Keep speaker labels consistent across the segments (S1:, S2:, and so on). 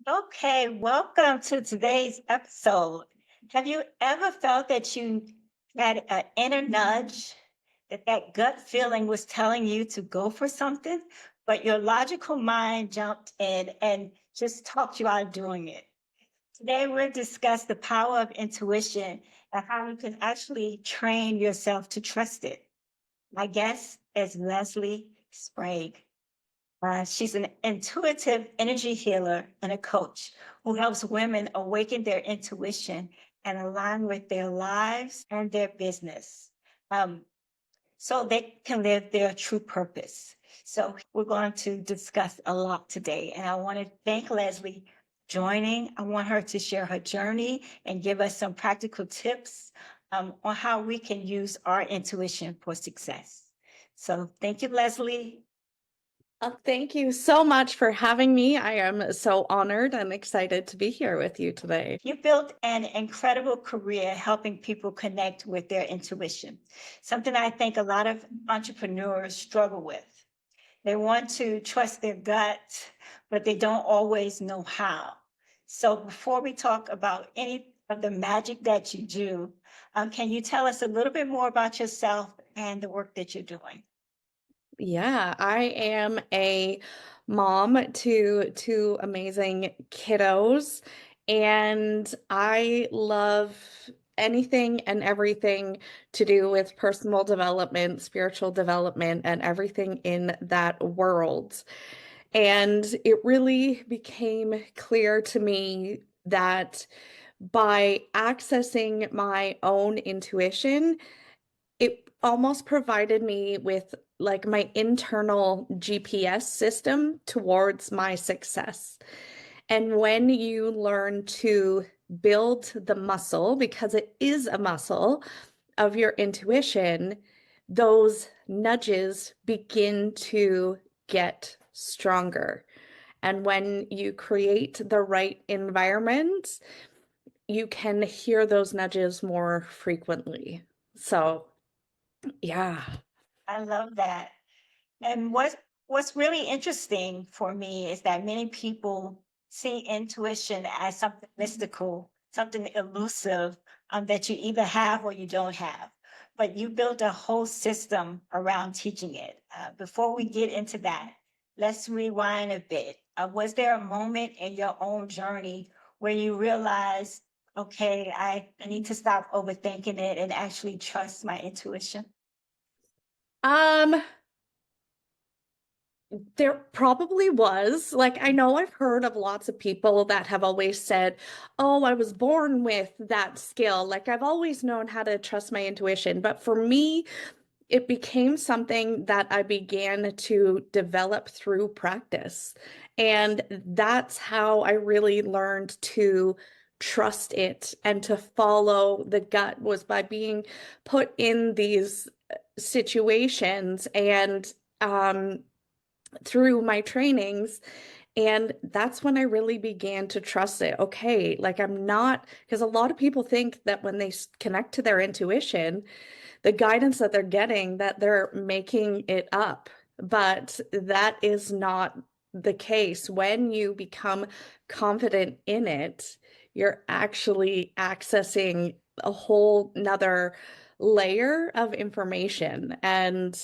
S1: Okay, welcome to today's episode. Have you ever felt that you had an inner nudge, that gut feeling was telling you to go for something, but your logical mind jumped in and just talked you out of doing it? Today, we'll discuss the power of intuition and how you can actually train yourself to trust it. My guest is Lesley Sprague. She's an intuitive energy healer and a coach who helps women awaken their intuition and align with their lives and their business um, so they can live their true purpose. So, we're going to discuss a lot today. And I want to thank Lesley for joining. I want her to share her journey and give us some practical tips on how we can use our intuition for success. So, thank you, Lesley.
S2: Thank you so much for having me. I am so honored and excited to be here with you today.
S1: You built an incredible career helping people connect with their intuition, something I think a lot of entrepreneurs struggle with. They want to trust their gut, but they don't always know how. So, before we talk about any of the magic that you do, can you tell us a little bit more about yourself and the work that you're doing?
S2: Yeah, I am a mom to two amazing kiddos, and I love anything and everything to do with personal development, spiritual development, and everything in that world. And it really became clear to me that by accessing my own intuition, it almost provided me with like my internal GPS system towards my success. And when you learn to build the muscle, because it is a muscle of your intuition, those nudges begin to get stronger. And when you create the right environment, you can hear those nudges more frequently. So yeah.
S1: I love that. And what's really interesting for me is that many people see intuition as something mystical, something elusive that you either have or you don't have. But you built a whole system around teaching it. Before we get into that, let's rewind a bit. Was there a moment in your own journey where you realized, okay, I need to stop overthinking it and actually trust my intuition?
S2: Um, there probably was. Like, I know I've heard of lots of people that have always said, "Oh, I was born with that skill." Like, I've always known how to trust my intuition. But for me, it became something that I began to develop through practice. And that's how I really learned to trust it and to follow the gut, was by being put in these situations and through my trainings. And that's when I really began to trust it. Okay, like I'm not, because a lot of people think that when they connect to their intuition, the guidance that they're getting, that they're making it up. But that is not the case. When you become confident in it, you're actually accessing a whole nother layer of information. And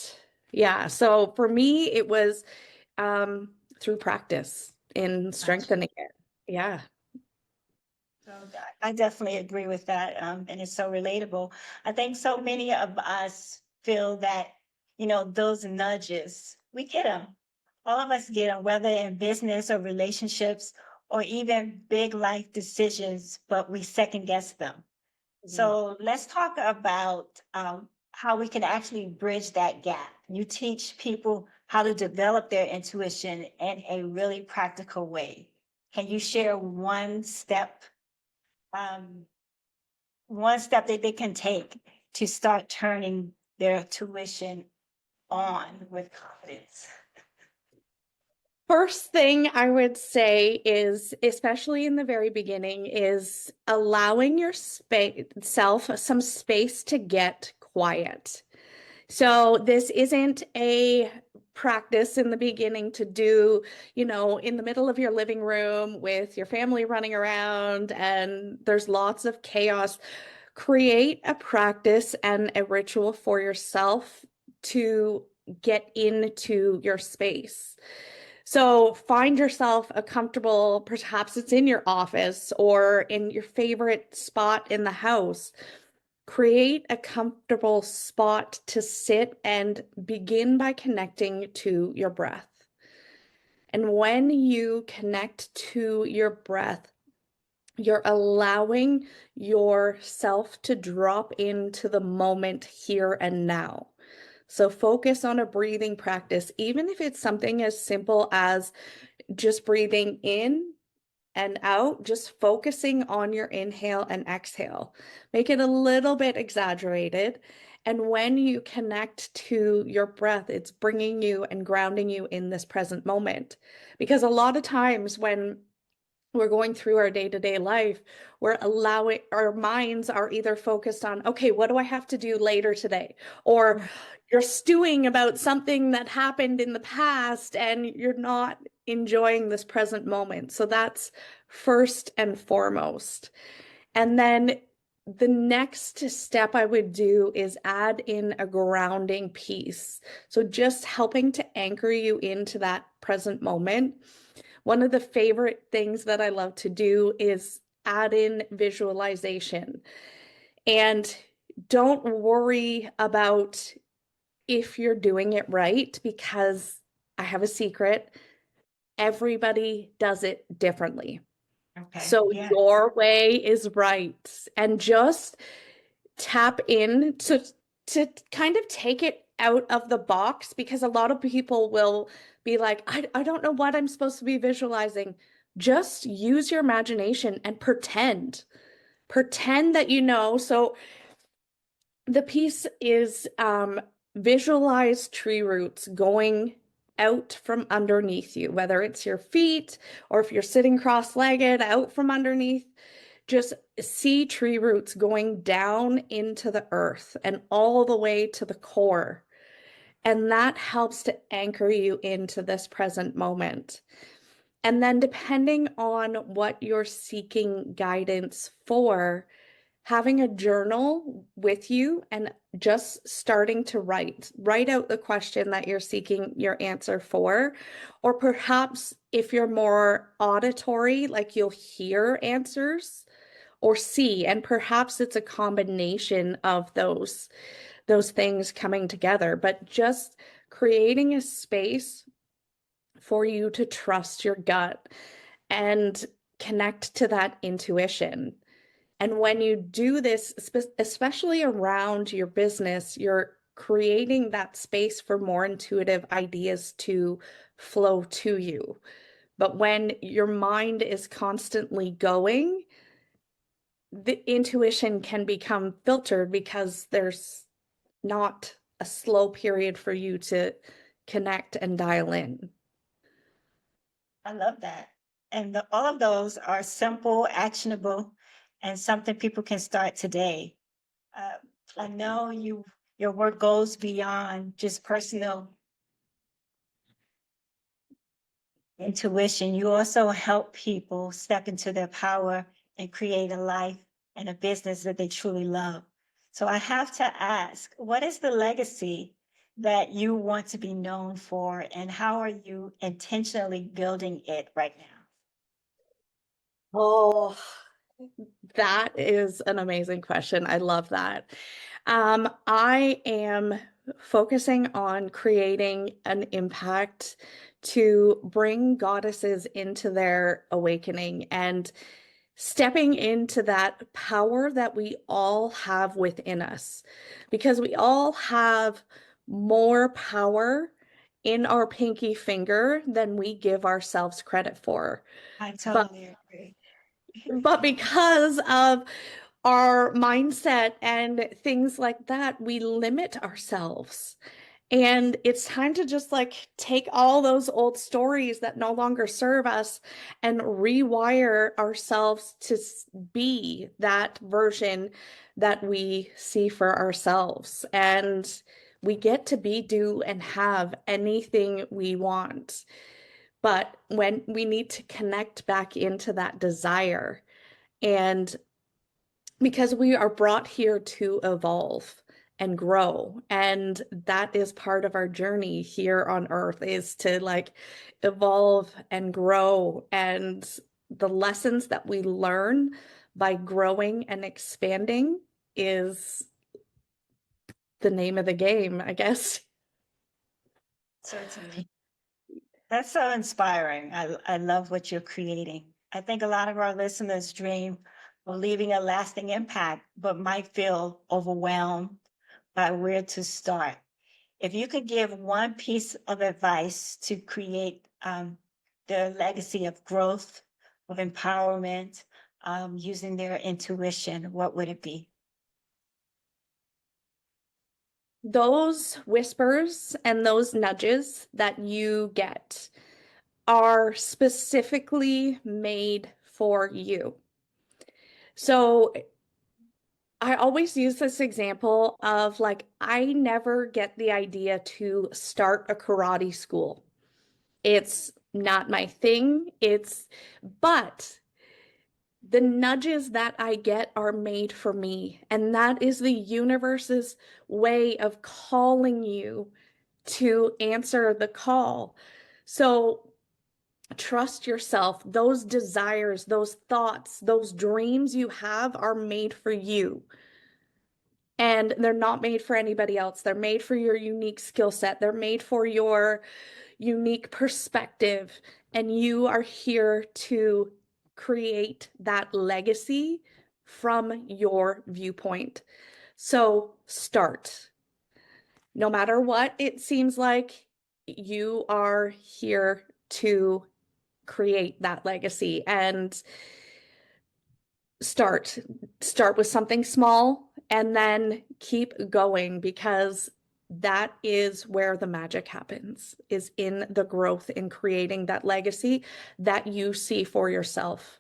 S2: yeah, so for me, it was through practice in
S1: Gotcha.
S2: strengthening it. Yeah.
S1: So I definitely agree with that. And it's so relatable. I think so many of us feel that, those nudges, we get them. All of us get them, whether in business or relationships or even big life decisions, but we second guess them.
S2: Mhm.
S1: So let's talk about how we can actually bridge that gap. You teach people how to develop their intuition in a really practical way. Can you share um, one step that they can take to start turning their tuition on with confidence?
S2: First thing I would say is, especially in the very beginning, is allowing your self some space to get quiet. So this isn't a practice in the beginning to do, you know, in the middle of your living room with your family running around and there's lots of chaos. Create a practice and a ritual for yourself to get into your space. So find yourself a comfortable, perhaps it's in your office or in your favorite spot in the house. Create a comfortable spot to sit and begin by connecting to your breath. And when you connect to your breath, you're allowing yourself to drop into the moment here and now. So focus on a breathing practice, even if it's something as simple as just breathing in and out, just focusing on your inhale and exhale. Make it a little bit exaggerated. And when you connect to your breath, it's bringing you and grounding you in this present moment. Because a lot of times when we're going through our day-to-day life, we're allowing our minds are either focused on, okay, what do I have to do later today? Or you're stewing about something that happened in the past and you're not enjoying this present moment. So that's first and foremost. And then the next step I would do is add in a grounding piece. So just helping to anchor you into that present moment. One of the favorite things that I love to do is add in visualization. And don't worry about if you're doing it right, because I have a secret. Everybody does it differently.
S1: Okay.
S2: So
S1: Yeah.
S2: your way is right. And just tap in to kind of take it out of the box, because a lot of people will be like, I don't know what I'm supposed to be visualizing. Just use your imagination and pretend that you know. So the piece is visualize tree roots going out from underneath you, whether it's your feet or if you're sitting cross-legged out from underneath. Just see tree roots going down into the earth and all the way to the core. And that helps to anchor you into this present moment. And then depending on what you're seeking guidance for, having a journal with you and just starting to write out the question that you're seeking your answer for. Or perhaps if you're more auditory, like you'll hear answers or see, and perhaps it's a combination of those things coming together, but just creating a space for you to trust your gut and connect to that intuition. And when you do this, especially around your business, you're creating that space for more intuitive ideas to flow to you. But when your mind is constantly going, the intuition can become filtered because there's not a slow period for you to connect and dial in.
S1: I love that. And all of those are simple, actionable, and something people can start today. I know your work goes beyond just personal intuition. You also help people step into their power and create a life and a business that they truly love. So I have to ask, what is the legacy that you want to be known for, and how are you intentionally building it right now?
S2: Oh, that is an amazing question. I love that. I am focusing on creating an impact to bring goddesses into their awakening and stepping into that power that we all have within us, because we all have more power in our pinky finger than we give ourselves credit for.
S1: I totally agree.
S2: But because of our mindset and things like that, we limit ourselves. And it's time to just like take all those old stories that no longer serve us and rewire ourselves to be that version that we see for ourselves. And We get to be, do, and have anything we want. But when we need to connect back into that desire, and because we are brought here to evolve and grow, and that is part of our journey here on earth, is to like evolve and grow, and the lessons that we learn by growing and expanding is the name of the game, I guess.
S1: Certainly. That's so inspiring. I love what you're creating. I think a lot of our listeners dream of leaving a lasting impact, but might feel overwhelmed by where to start. If you could give one piece of advice to create their legacy of growth, of empowerment, using their intuition, what would it be?
S2: Those whispers and those nudges that you get are specifically made for you. So I always use this example of like, I never get the idea to start a karate school. It's not my thing. But the nudges that I get are made for me. And that is the universe's way of calling you to answer the call. So trust yourself. Those desires, those thoughts, those dreams you have are made for you. And they're not made for anybody else. They're made for your unique skill set. They're made for your unique perspective. And you are here to create that legacy from your viewpoint. So start. No matter what it seems like, you are here to create that legacy, and start with something small and then keep going, because that is where the magic happens, is in the growth, in creating that legacy that you see for yourself.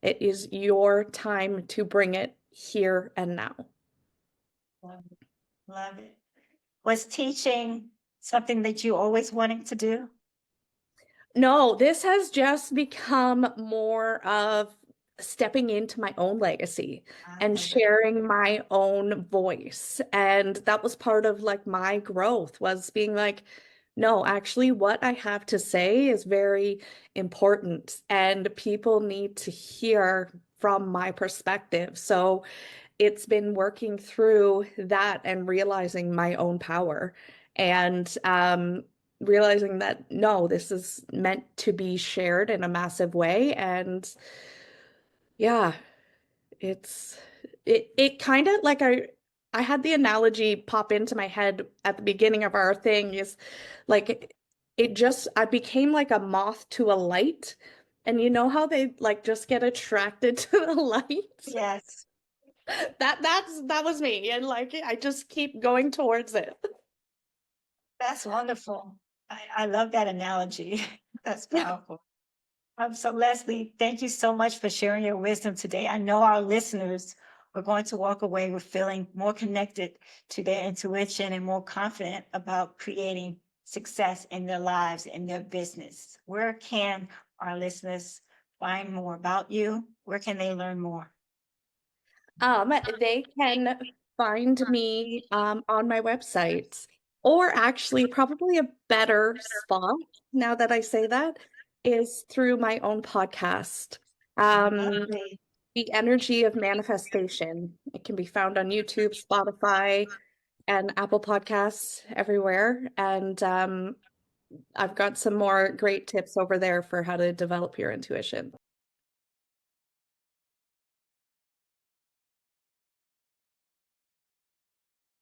S2: It is your time to bring it here and now.
S1: Love it. Love it. Was teaching something that you always wanted to do?
S2: No, this has just become more of stepping into my own legacy and sharing my own voice. And that was part of like my growth, was being like, no, actually what I have to say is very important and people need to hear from my perspective. So it's been working through that and realizing my own power, and realizing that no, this is meant to be shared in a massive way. And yeah, it kind of like, I had the analogy pop into my head at the beginning of our thing, is like I became like a moth to a light, and you know how they like just get attracted to the light?
S1: Yes.
S2: That was me, and like I just keep going towards it.
S1: That's wonderful. I love that analogy. That's powerful. So Lesley, thank you so much for sharing your wisdom today. I know our listeners are going to walk away with feeling more connected to their intuition and more confident about creating success in their lives and their business. Where can our listeners find more about you? Where can they learn more?
S2: They can find me on my website, or actually probably a better spot, now that I say that, is through my own podcast.
S1: Lovely.
S2: The Energy of Manifestation. It can be found on YouTube, Spotify, and Apple Podcasts, everywhere. And I've got some more great tips over there for how to develop your intuition.